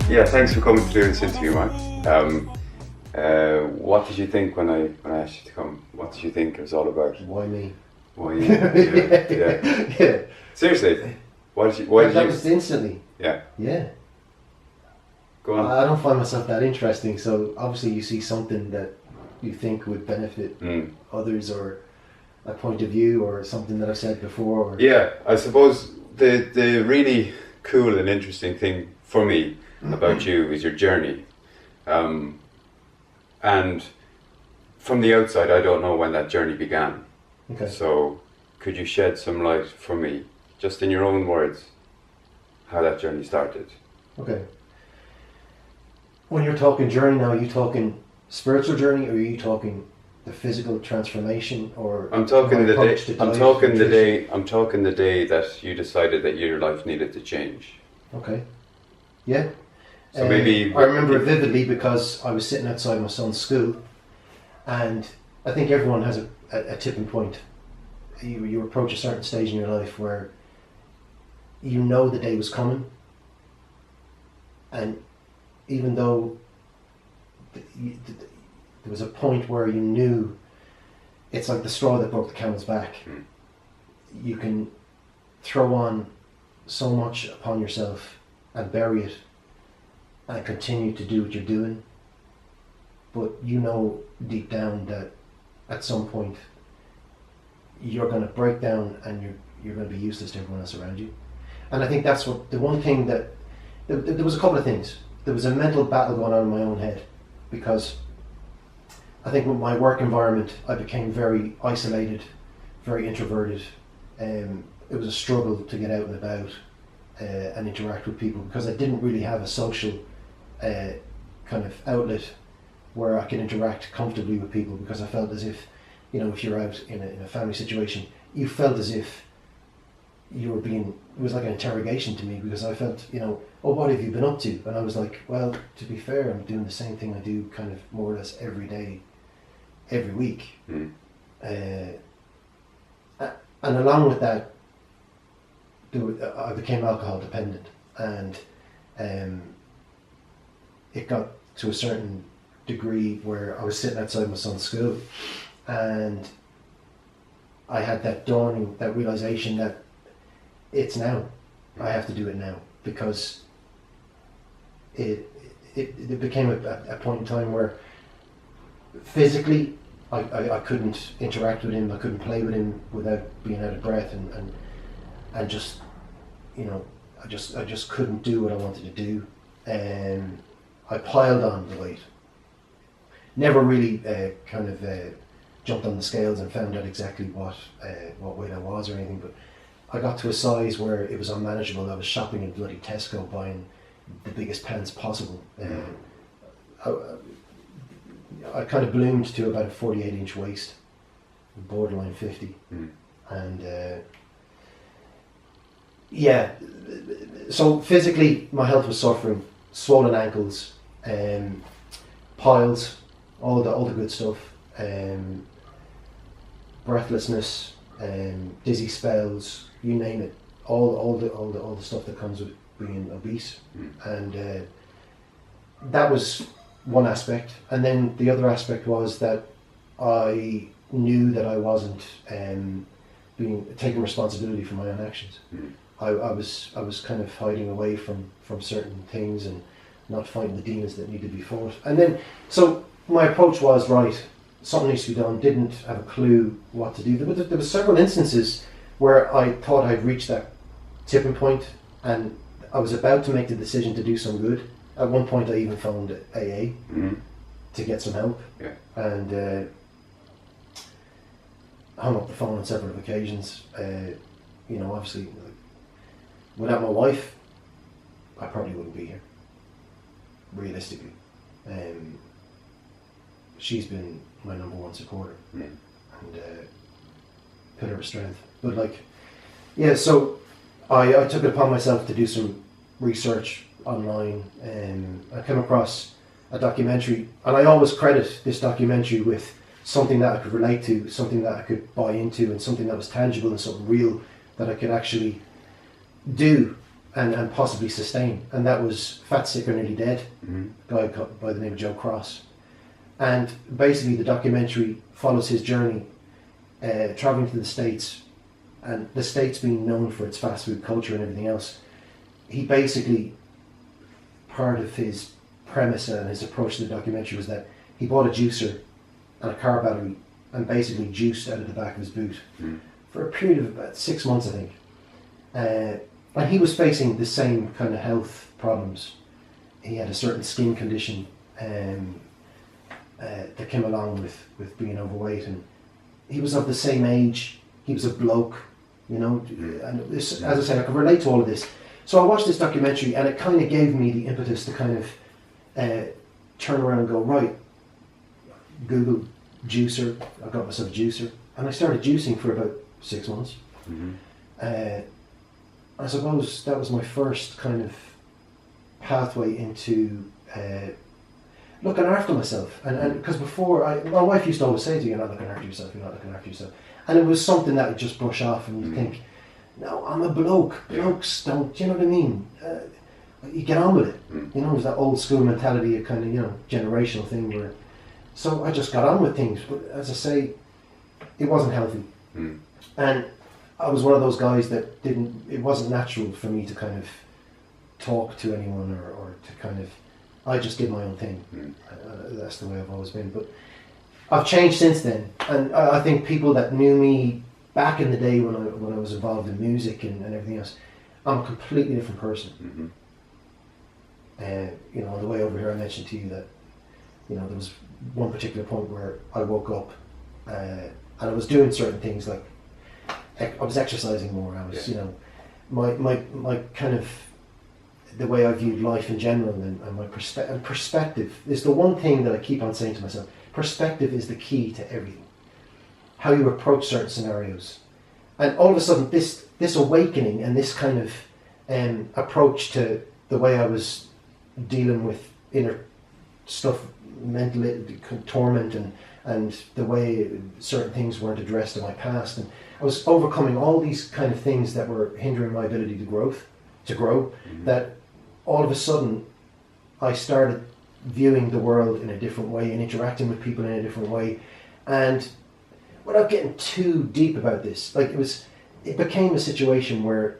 Yeah, thanks for coming to do this interview, Mark. What did you think when I asked you to come? What did you think it was all about? Why me? Why you? Yeah. Yeah. Seriously, why did you? That was instantly. Yeah. Yeah. Go on. I don't find myself that interesting, so obviously you see something that you think would benefit others, or a point of view, or something that I've said before. Or Yeah, I suppose the really cool and interesting thing for me about you is your journey, and from the outside, I don't know when that journey began. Okay. So, could you shed some light for me, just in your own words, how that journey started? Okay. When you're talking journey now, are you talking spiritual journey, or are you talking the physical transformation, or I'm talking my the day. approach to I'm diet, talking the nutrition? day. I'm talking the day that you decided that your life needed to change. Okay. Yeah. So maybe I remember it vividly because I was sitting outside my son's school, and I think everyone has a tipping point. You approach a certain stage in your life where you know the day was coming, and even though there was a point where you knew it's like the straw that broke the camel's back, you can throw on so much upon yourself and bury it and continue to do what you're doing, but you know deep down that at some point you're going to break down and you're going to be useless to everyone else around you. And I think that's what the one thing that there was a couple of things. There was a mental battle going on in my own head, because I think with my work environment I became very isolated, very introverted. It was a struggle to get out and about and interact with people, because I didn't really have a social kind of outlet where I could interact comfortably with people, because I felt as if, if you're out in a family situation, you felt as if you were being, it was like an interrogation to me, because I felt, oh, what have you been up to? And I was like, well, to be fair, I'm doing the same thing I do kind of more or less every day, every week. And along with that, I became alcohol dependent, and it got to a certain degree where I was sitting outside my son's school, and I had that dawning, that realization that it's now. I have to do it now, because it became a point in time where physically I couldn't interact with him, I couldn't play with him without being out of breath, and just, I just couldn't do what I wanted to do. And I piled on the weight. Never really jumped on the scales and found out exactly what weight I was or anything, but I got to a size where it was unmanageable. I was shopping in bloody Tesco buying the biggest pants possible. I kind of bloomed to about a 48-inch waist, borderline 50. And so physically my health was suffering, swollen ankles, piles, all the good stuff, breathlessness, dizzy spells, you name it, all the stuff that comes with being obese. And that was one aspect. And then the other aspect was that I knew that I wasn't taking responsibility for my own actions. I was kind of hiding away from certain things and not fighting the demons that needed to be fought. And then, so my approach was, right, something needs to be done. Didn't have a clue what to do. But there were several instances where I thought I'd reached that tipping point, and I was about to make the decision to do some good. At one point I even phoned AA to get some help. Yeah. And hung up the phone on several occasions. Obviously, without my wife, I probably wouldn't be here, realistically. She's been my number one supporter and pillar of strength. But so I took it upon myself to do some research online, and I came across a documentary, and I always credit this documentary with something that I could relate to, something that I could buy into, and something that was tangible and something real that I could actually do. and possibly sustain. And that was Fat, Sick or Nearly Dead, a guy by the name of Joe Cross. And basically the documentary follows his journey travelling to the States, and the States being known for its fast food culture and everything else. He basically, part of his premise and his approach to the documentary was that he bought a juicer and a car battery and basically juiced out of the back of his boot for a period of about 6 months, I think. And he was facing the same kind of health problems. He had a certain skin condition that came along with being overweight, and he was of the same age. He was a bloke, you know, and this, as I said, I can relate to all of this. So I watched this documentary, and it kind of gave me the impetus to kind of turn around and go, right, Google juicer. I got myself a juicer, and I started juicing for about 6 months. I suppose that was my first kind of pathway into looking after myself, and because before, my wife used to always say to me, you're not looking after yourself, you're not looking after yourself, and it was something that I just brush off, and you think, no, I'm a bloke, blokes don't, you know what I mean, you get on with it, you know, it's that old school mentality, a kind of, you know, generational thing where, so I just got on with things, but as I say, it wasn't healthy, and I was one of those guys that it wasn't natural for me to kind of talk to anyone or to kind of, I just did my own thing. That's the way I've always been. But I've changed since then, and I think people that knew me back in the day when I was involved in music and everything else, I'm a completely different person. You know, on the way over here, I mentioned to you that, you know, there was one particular point where I woke up and I was doing certain things, like I was exercising more. I was, you know, my kind of, the way I viewed life in general, and my perspective is the one thing that I keep on saying to myself. Perspective is the key to everything. How you approach certain scenarios, and all of a sudden, this awakening and this kind of approach to the way I was dealing with inner stuff, mental torment, and the way certain things weren't addressed in my past, and I was overcoming all these kind of things that were hindering my ability to grow. That all of a sudden I started viewing the world in a different way and interacting with people in a different way, and without getting too deep about this, like it became a situation where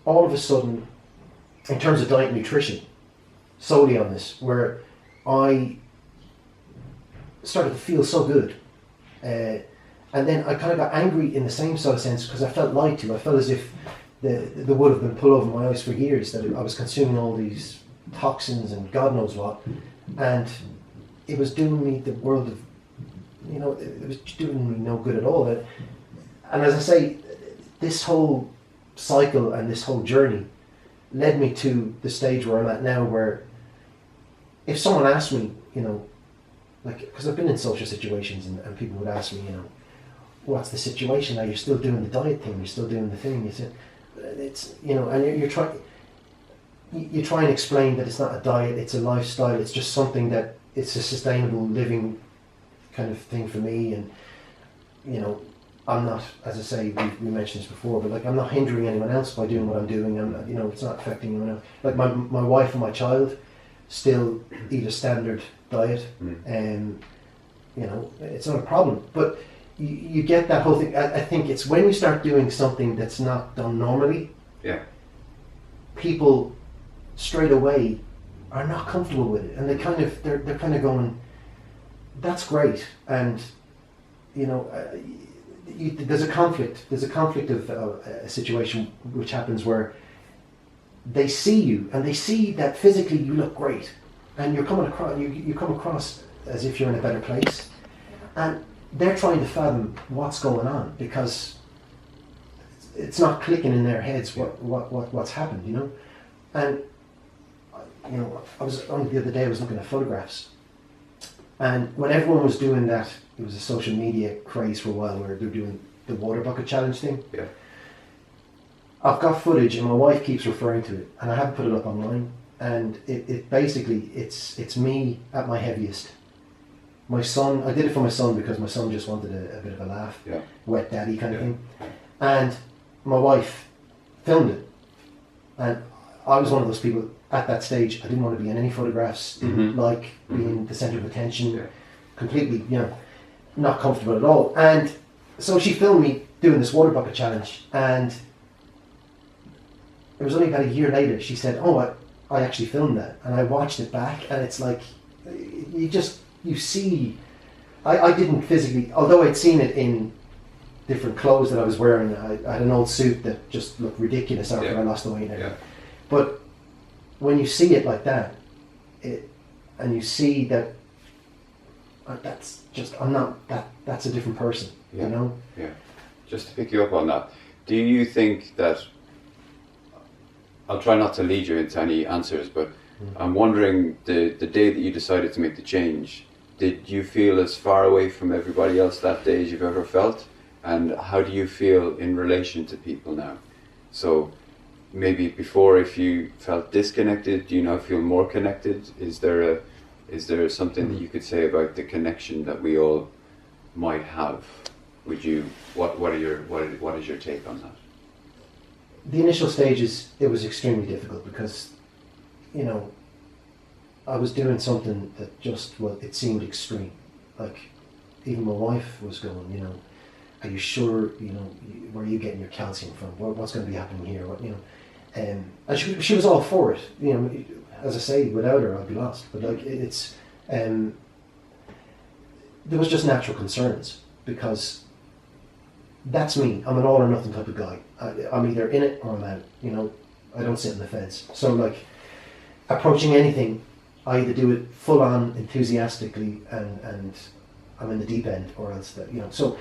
all of a sudden, in terms of diet and nutrition, solely on this, where I started to feel so good, and then I kind of got angry in the same sort of sense, because I felt lied to. I felt as if the wood have been pulled over my eyes for years, that I was consuming all these toxins and God knows what, and it was doing me the world of, you know, it was doing me no good at all. And as I say, this whole cycle and this whole journey led me to the stage where I'm at now, where if someone asked me, you know, like, because I've been in social situations and people would ask me, you know, what's the situation? Are you still doing the diet thing? You're still doing the thing? You said, it's, you know, and you try and explain that it's not a diet, it's a lifestyle, it's just something that it's a sustainable living kind of thing for me. And, you know, I'm not, as I say, we mentioned this before, but like, I'm not hindering anyone else by doing what I'm doing. You know, it's not affecting anyone else. Like my wife and my child still eat a standard diet, and you know, it's not a problem. But you get that whole thing. I think it's when you start doing something that's not done normally, people straight away are not comfortable with it, and they're kind of going, that's great, and you know, there's a conflict of a situation which happens where they see you and they see that physically you look great, and you come across as if you're in a better place, and they're trying to fathom what's going on, because it's not clicking in their heads what's happened, you know. And you know, I was only the other day, I was looking at photographs, and when everyone was doing that, it was a social media craze for a while where they're doing the water bucket challenge thing. Yeah. I've got footage, and my wife keeps referring to it, and I haven't put it up online. And it basically, it's me at my heaviest. My son, I did it for my son because my son just wanted a bit of a laugh, wet daddy kind of thing. And my wife filmed it, and I was one of those people at that stage. I didn't want to be in any photographs. Didn't like being the centre of attention. Yeah. Completely, not comfortable at all. And so she filmed me doing this water bucket challenge, and it was only about a year later she said, "Oh, I actually filmed that," and I watched it back, and it's like you see. I didn't physically, although I'd seen it in different clothes that I was wearing. I had an old suit that just looked ridiculous after I lost the weight. Yeah. But when you see it like that, and you see that that's just, I'm not, that's a different person, Yeah. you know? Yeah. Just to pick you up on that, do you think that, I'll try not to lead you into any answers, but I'm wondering, the day that you decided to make the change, did you feel as far away from everybody else that day as you've ever felt? And how do you feel in relation to people now? So maybe before, if you felt disconnected, do you now feel more connected? Is there something that you could say about the connection that we all might have? Would you, what is your take on that? The initial stages, it was extremely difficult because, I was doing something that just, it seemed extreme. Like, even my wife was going, are you sure, where are you getting your calcium from? What's going to be happening here? And she was all for it. As I say, without her, I'd be lost. But there was just natural concerns because that's me. I'm an all or nothing type of guy. I'm either in it or I'm out. I don't sit on the fence. So approaching anything, I either do it full on enthusiastically and I'm in the deep end, or else So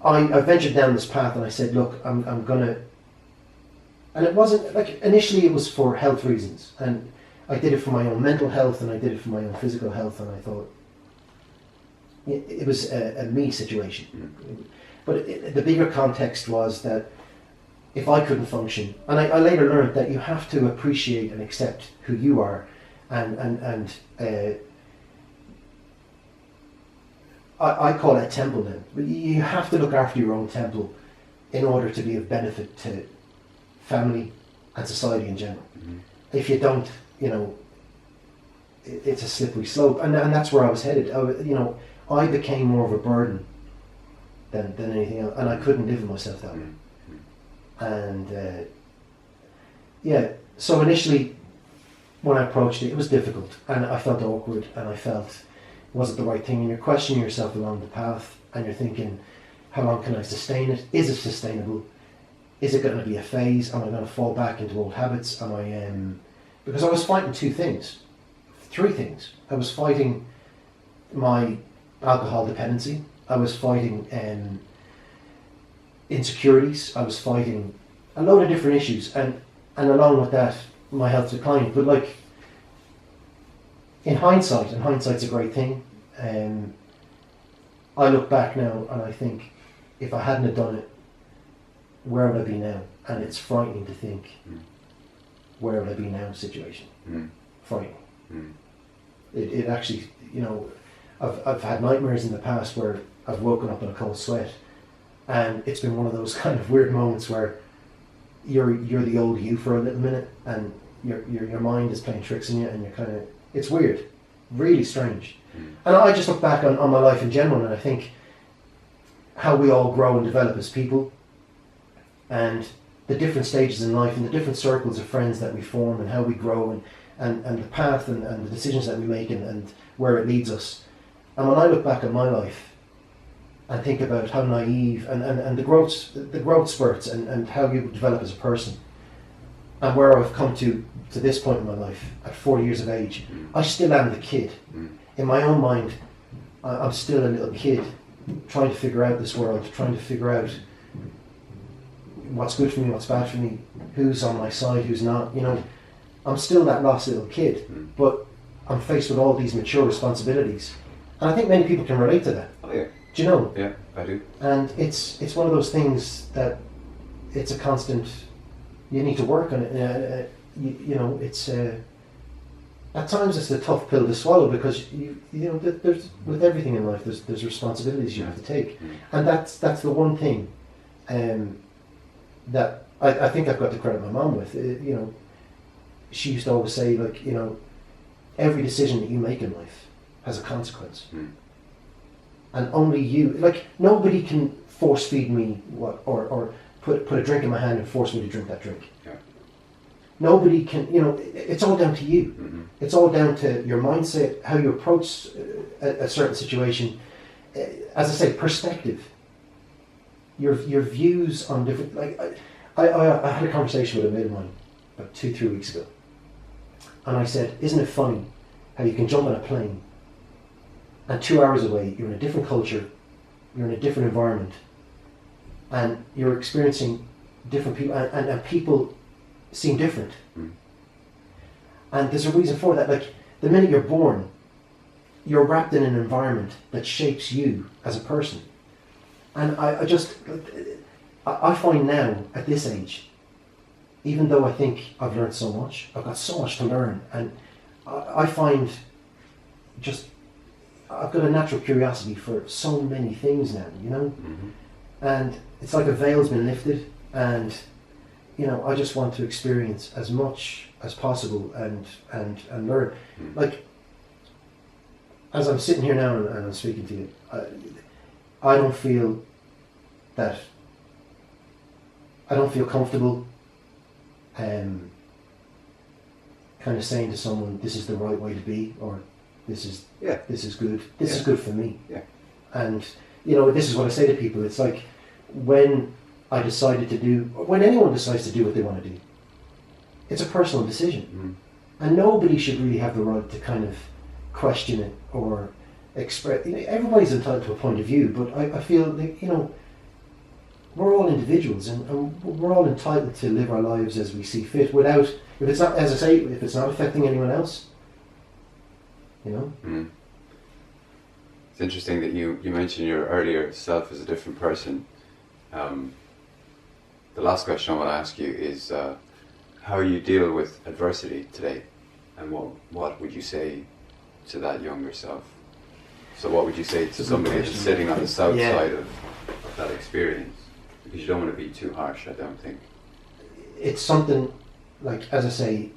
I ventured down this path and I said, look, I'm gonna. And it wasn't initially it was for health reasons, and I did it for my own mental health and I did it for my own physical health, and I thought it was a me situation. But the bigger context was that if I couldn't function, and I later learned that you have to appreciate and accept who you are, and I call it temple then. But you have to look after your own temple in order to be of benefit to family and society in general. If you don't, it's a slippery slope, and that's where I was headed. I became more of a burden than anything else, and I couldn't live with myself that way. And so initially when I approached it, it was difficult, and I felt awkward, and I felt, was it the right thing? And you're questioning yourself along the path, and you're thinking, how long can I sustain it? Is it sustainable? Is it going to be a phase? Am I going to fall back into old habits? Because I was fighting three things. I was fighting my alcohol dependency. I was fighting insecurities. I was fighting a load of different issues, and along with that, my health declined. But in hindsight, and hindsight's a great thing, I look back now and I think, if I hadn't have done it, where would I be now? And it's frightening to think, where would I be now situation. Frightening. It actually, I've had nightmares in the past where I've woken up in a cold sweat, and it's been one of those kind of weird moments where you're the old you for a little minute, and your mind is playing tricks on you, and it's weird, really strange. And I just look back on my life in general, and I think how we all grow and develop as people, and the different stages in life, and the different circles of friends that we form, and how we grow, and the path and the decisions that we make, and where it leads us. And when I look back at my life and think about how naive and the growth spurts and how you develop as a person, and where I've come to this point in my life at 40 years of age, I still am the kid. In my own mind, I'm still a little kid trying to figure out this world, trying to figure out what's good for me, what's bad for me, who's on my side, who's not. I'm still that lost little kid, but I'm faced with all these mature responsibilities, and I think many people can relate to that. Oh yeah. Do you know? Yeah, I do. And it's one of those things that it's a constant. You need to work on it. It's at times it's a tough pill to swallow, because there's, with everything in life, there's responsibilities you have to take, and that's the one thing that I think I've got to credit my mom with. she used to always say, like, you know, every decision that you make in life has a consequence. And only you, like, nobody can force feed me what, or put a drink in my hand and force me to drink that drink. Nobody can, you know, it's all down to you. It's all down to your mindset, how you approach a certain situation. As I say, perspective. Your views on different, like, I had a conversation with a mate of mine about 2-3 weeks ago. And I said, isn't it funny how you can jump on a plane and 2 hours away, you're in a different culture, you're in a different environment, and you're experiencing different people, and people seem different. And there's a reason for that. Like, the minute you're born, you're wrapped in an environment that shapes you as a person. And I find now, at this age, even though I think I've learned so much, I've got so much to learn, and I find just, I've got a natural curiosity for so many things now, you know? And it's like a veil's been lifted, and, you know, I just want to experience as much as possible and learn. Like, as I'm sitting here now and I'm speaking to you, I don't feel comfortable kind of saying to someone, this is the right way to be, or this is good, this is good for me. And, you know, this is what I say to people. It's like, when anyone decides to do what they want to do, it's a personal decision. And nobody should really have the right to kind of question it or express, you know, everybody's entitled to a point of view, but I feel that, you know, we're all individuals, and we're all entitled to live our lives as we see fit, without, if it's not, as I say, if it's not affecting anyone else, you know. It's interesting that you mentioned your earlier self as a different person. The last question I want to ask you is how you deal with adversity today, and what would you say to that younger self? So what would you say to somebody that's sitting on the south side of that experience? Because you don't want to be too harsh, I don't think. It's something, like, as I say,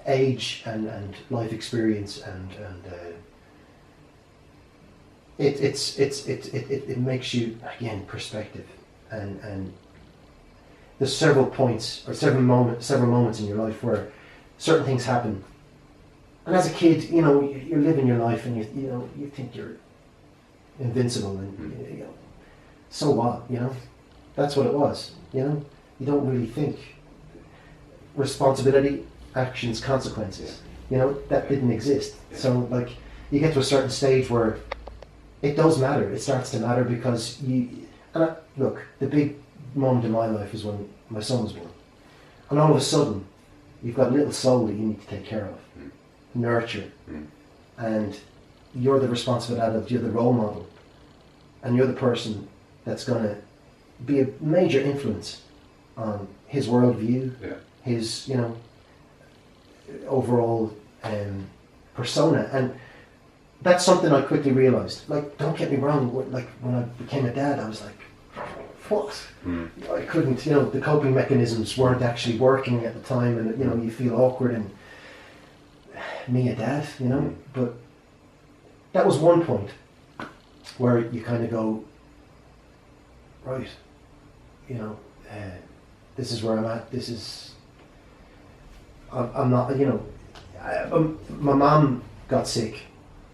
age and life experience and it makes you, again, perspective, and there's several points or several moments in your life where certain things happen, and as a kid, you know, you're living your life and you think you're invincible, and you know, so what, you know, that's what it was, you know. You don't really think responsibility, actions, consequences, you know, that didn't exist. So, like, you get to a certain stage where it does matter. It starts to matter because look, the big moment in my life is when my son was born. And all of a sudden, you've got a little soul that you need to take care of, nurture. And you're the responsible adult, you're the role model. And you're the person that's going to be a major influence on his worldview, his, you know, overall persona. And that's something I quickly realised. Like, don't get me wrong, like, when I became a dad, I was like, what? I couldn't, you know, the coping mechanisms weren't actually working at the time, and, you know, you feel awkward, and me a dad, you know. But that was one point where you kind of go, right, you know, this is where I'm at, I'm not, you know, my mum got sick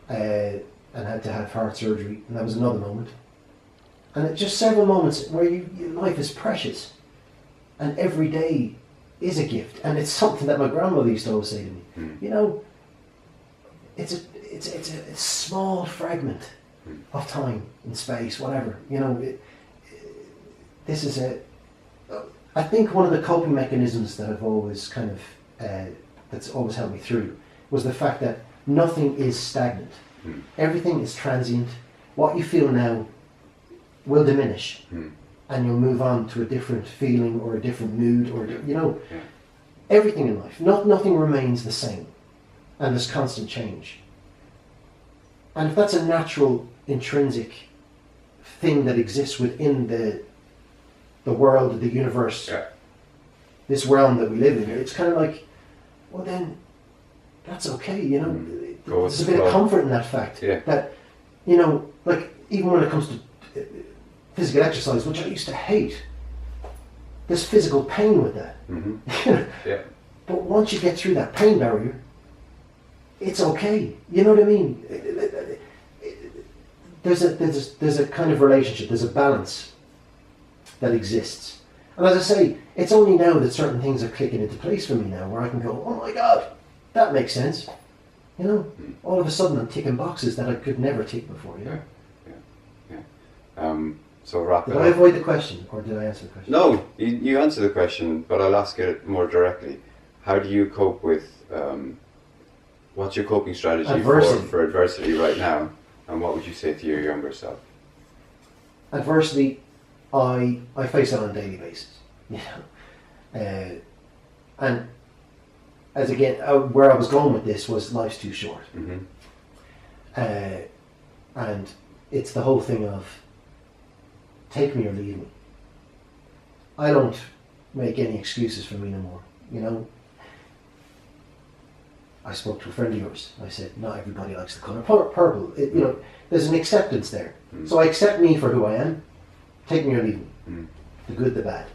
and had to have heart surgery, and that was another moment. And it's just several moments where your life is precious, and every day is a gift, and it's something that my grandmother used to always say to me. You know, it's a small fragment of time and space, whatever. You know, this is I think one of the coping mechanisms that I've always kind of that's always helped me through was the fact that nothing is stagnant. Everything is transient. What you feel now will diminish, and you'll move on to a different feeling or a different mood, or, you know, everything in life. Nothing remains the same, and there's constant change. And if that's a natural, intrinsic thing that exists within the world, the universe, this realm that we live in, it's kind of like, well then, that's okay, you know. Go with There's a the bit of flow. comfort in that fact. Yeah. That, you know, like, even when it comes to physical exercise, which I used to hate, there's physical pain with that. Yeah. But once you get through that pain barrier, it's okay. You know what I mean? There's a kind of relationship, there's a balance that exists. And as I say, it's only now that certain things are clicking into place for me now, where I can go, oh my God, that makes sense. You know, all of a sudden I'm ticking boxes that I could never tick before. You know? So wrap it Did up. I avoid the question, or did I answer the question? No, you answer the question, but I'll ask it more directly. How do you cope with, what's your coping strategy Adversity. for adversity right now? And what would you say to your younger self? Adversity, I face it on a daily basis. You know, and as again, where I was going with this was life's too short, and it's the whole thing of take me or leave me. I don't make any excuses for me no more. You know, I spoke to a friend of yours. I said, not everybody likes the colour purple. You know, there's an acceptance there. So I accept me for who I am. Take me or leave me. The good, the bad.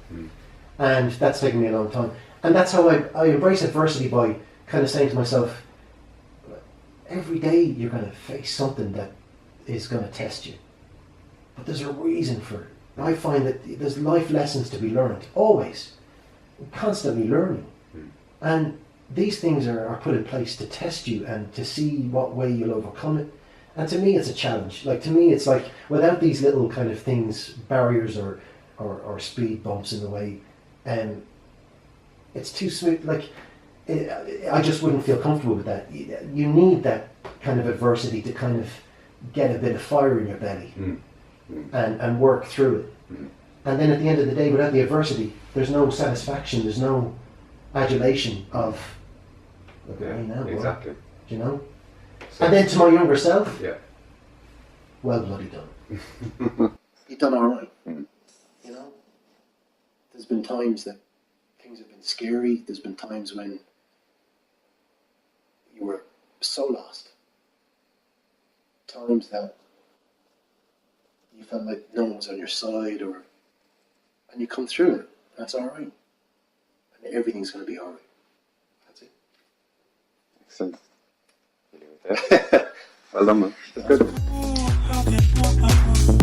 And that's taken me a long time. And that's how I embrace adversity, by kind of saying to myself, every day you're going to face something that is going to test you. But there's a reason for it. I find that there's life lessons to be learned, always. Constantly learning. And these things are put in place to test you and to see what way you'll overcome it. And to me, it's a challenge. Like, to me, it's like, without these little kind of things, barriers or speed bumps in the way, it's too smooth. Like, I just wouldn't feel comfortable with that. You need that kind of adversity to kind of get a bit of fire in your belly and work through it. And then at the end of the day, without the adversity, there's no satisfaction, there's no adulation of, look at me now, boy. Exactly. Do you know? So, And then to my younger self, yeah. well bloody done. You've done all right. You know? There's been times that things have been scary. There's been times when you were so lost. Times that you felt like no one was on your side, and you come through it. That's all right. And everything's going to be all right. That's it. Excellent. Well done, man. That's good.